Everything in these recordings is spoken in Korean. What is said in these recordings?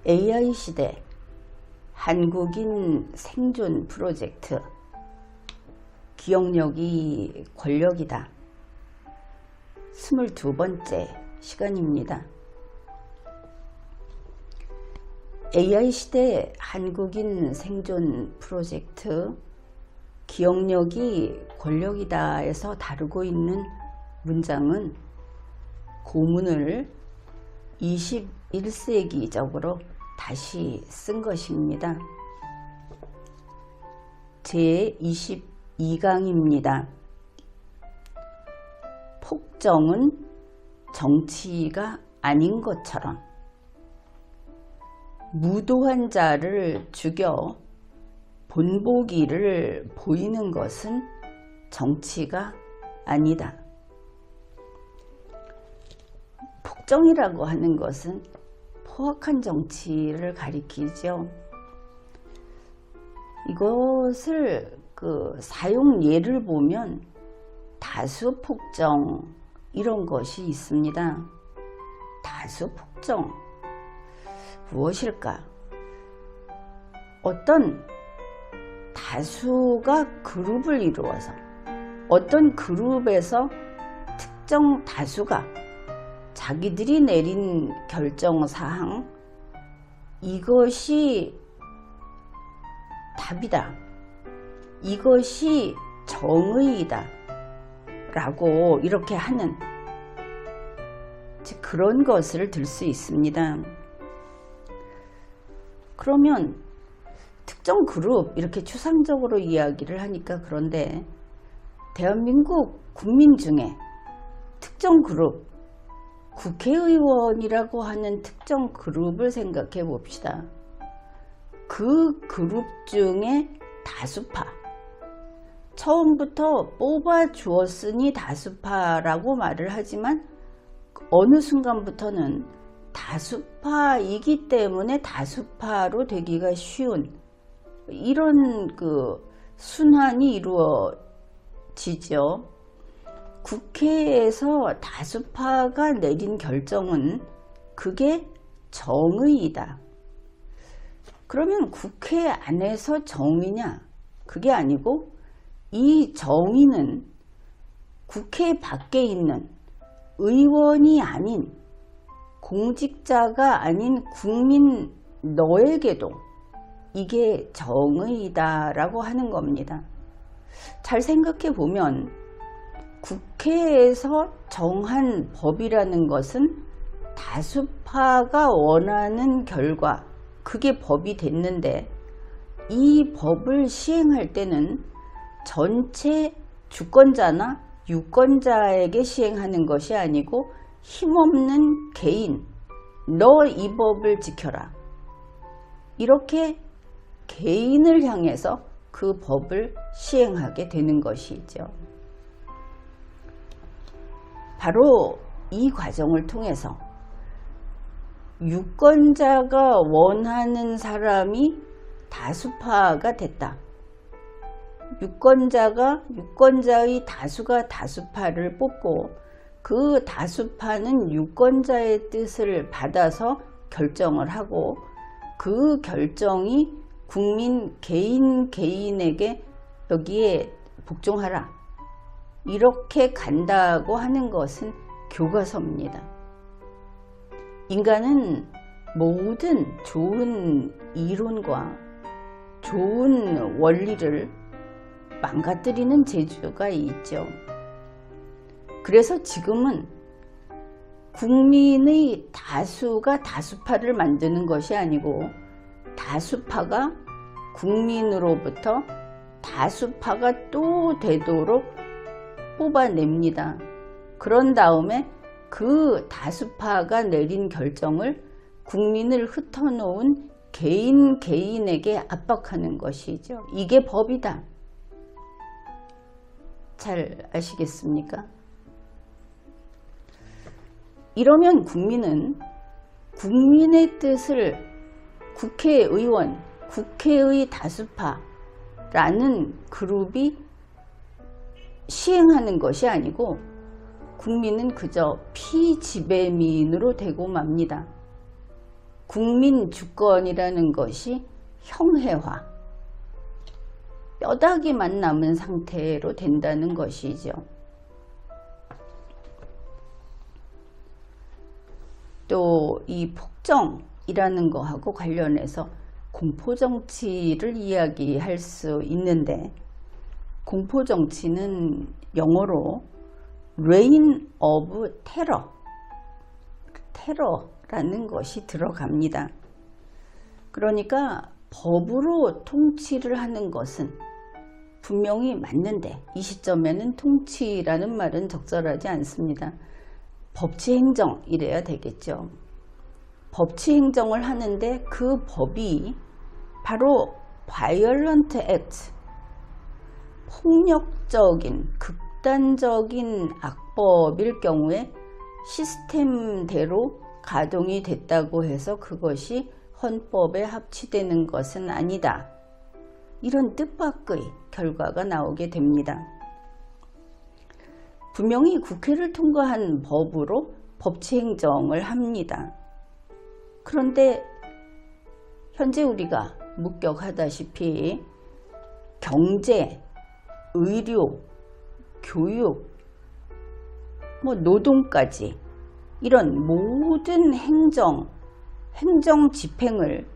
AI 시대 한국인 생존 프로젝트 기억력이 권력이다. 22번째 시간입니다. AI 시대 한국인 생존 프로젝트 기억력이 권력이다에서 다루고 있는 문장은 고문을 21세기적으로 다시 쓴 것입니다. 제22강입니다. 폭정은 정치가 아닌 것처럼 무도한 자를 죽여 본보기를 보이는 것은 정치가 아니다. 폭정이라고 하는 것은 포악한 정치를 가리키죠. 이것을 사용 예를 보면 다수폭정 이런 것이 있습니다. 다수폭정 무엇일까? 어떤 다수가 그룹을 이루어서 어떤 그룹에서 특정 다수가 자기들이 내린 결정사항 이것이 답이다. 이것이 정의이다. 라고 이렇게 하는 그런 것을 들 수 있습니다. 그러면 특정 그룹 이렇게 추상적으로 이야기를 하니까 그런데 대한민국 국민 중에 특정 그룹 국회의원이라고 하는 특정 그룹을 생각해 봅시다. 그 그룹 중에 다수파 처음부터 뽑아 주었으니 다수파라고 말을 하지만 어느 순간부터는 다수파이기 때문에 다수파로 되기가 쉬운 이런 순환이 이루어지죠. 국회에서 다수파가 내린 결정은 그게 정의이다. 그러면 국회 안에서 정의냐? 그게 아니고 이 정의는 국회 밖에 있는 의원이 아닌 공직자가 아닌 국민 너에게도 이게 정의이다라고 하는 겁니다. 잘 생각해 보면 국회에서 정한 법이라는 것은 다수파가 원하는 결과 그게 법이 됐는데 이 법을 시행할 때는 전체 주권자나 유권자에게 시행하는 것이 아니고 힘없는 개인 너 이 법을 지켜라 이렇게 개인을 향해서 그 법을 시행하게 되는 것이죠. 바로 이 과정을 통해서 유권자가 원하는 사람이 다수파가 됐다. 유권자의 다수가 다수파를 뽑고 그 다수파는 유권자의 뜻을 받아서 결정을 하고 그 결정이 국민 개인에게 여기에 복종하라 이렇게 간다고 하는 것은 교과서입니다. 인간은 모든 좋은 이론과 좋은 원리를 망가뜨리는 재주가 있죠. 그래서 지금은 국민의 다수가 다수파를 만드는 것이 아니고 다수파가 국민으로부터 다수파가 또 되도록 뽑아냅니다. 그런 다음에 그 다수파가 내린 결정을 국민을 흩어놓은 개인에게 압박하는 것이죠. 이게 법이다. 잘 아시겠습니까? 이러면 국민은 국민의 뜻을 국회의원, 국회의 다수파라는 그룹이 시행하는 것이 아니고 국민은 그저 피지배민으로 되고 맙니다. 국민 주권이라는 것이 형해화, 뼈다귀만 남은 상태로 된다는 것이죠. 또 이 폭정이라는 거하고 관련해서 공포정치를 이야기할 수 있는데, 공포정치는 영어로 reign of terror, 테러라는 것이 들어갑니다. 그러니까 법으로 통치를 하는 것은 분명히 맞는데, 이 시점에는 통치라는 말은 적절하지 않습니다. 법치행정 이래야 되겠죠. 법치행정을 하는데 그 법이 바로 Violent Act, 폭력적인 극단적인 악법일 경우에 시스템대로 가동이 됐다고 해서 그것이 헌법에 합치되는 것은 아니다. 이런 뜻밖의 결과가 나오게 됩니다. 분명히 국회를 통과한 법으로 법치행정을 합니다. 그런데 현재 우리가 목격하다시피 경제, 의료, 교육, 노동까지 이런 모든 행정 집행을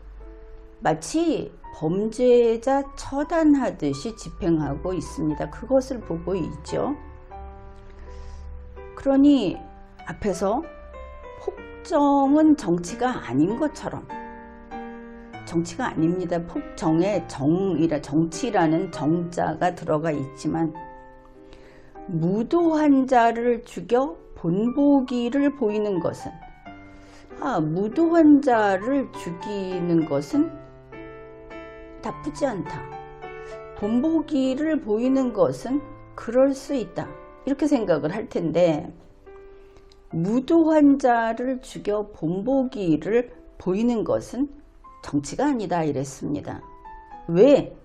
마치 범죄자 처단하듯이 집행하고 있습니다. 그것을 보고 있죠. 그러니 앞에서 폭정은 정치가 아닌 것처럼, 정치가 아닙니다. 폭정에 정치라는 정자가 들어가 있지만, 무도한 자를 죽여 본보기를 보이는 것은, 무도한 자를 죽이는 것은 나쁘지 않다. 본보기를 보이는 것은 그럴 수 있다. 이렇게 생각을 할 텐데, 무도한 자를 죽여 본보기를 보이는 것은 정치가 아니다 이랬습니다. 왜?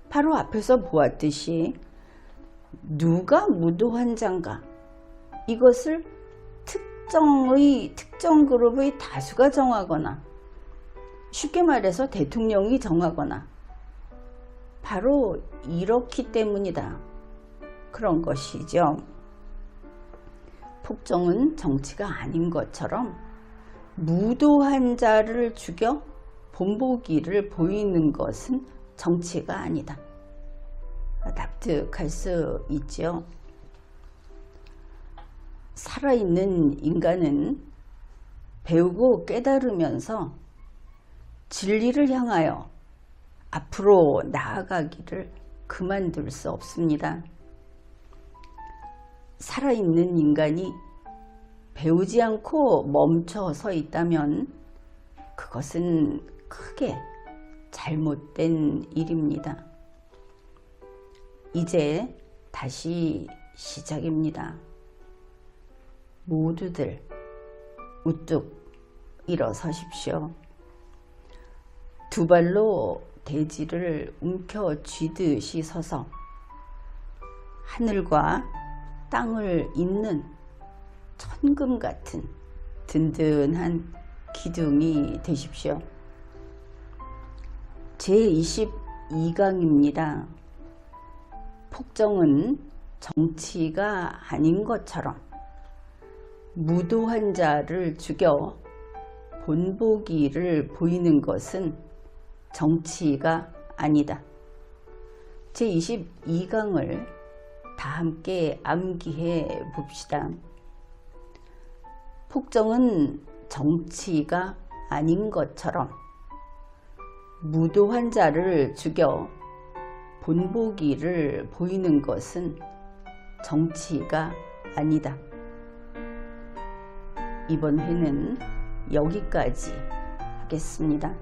바로 앞에서 보았듯이 누가 무도한 자인가, 이것을 특정 그룹의 다수가 정하거나, 쉽게 말해서 대통령이 정하거나, 바로 이렇기 때문이다. 그런 것이죠. 폭정은 정치가 아닌 것처럼 무도한 자를 죽여 본보기를 보이는 것은 정치가 아니다. 납득할 수 있죠. 살아있는 인간은 배우고 깨달으면서 진리를 향하여 앞으로 나아가기를 그만둘 수 없습니다. 살아있는 인간이 배우지 않고 멈춰 서 있다면 그것은 크게 잘못된 일입니다. 이제 다시 시작입니다. 모두들 우뚝 일어서십시오. 두 발로 대지를 움켜쥐듯이 서서 하늘과 땅을 잇는 천금 같은 든든한 기둥이 되십시오. 제22강입니다. 폭정은 정치가 아닌 것처럼 무도한 자를 죽여 본보기를 보이는 것은 정치가 아니다. 제22강을 다 함께 암기해 봅시다. 폭정은 정치가 아닌 것처럼 무도한 자를 죽여 본보기를 보이는 것은 정치가 아니다. 이번 회는 여기까지 하겠습니다.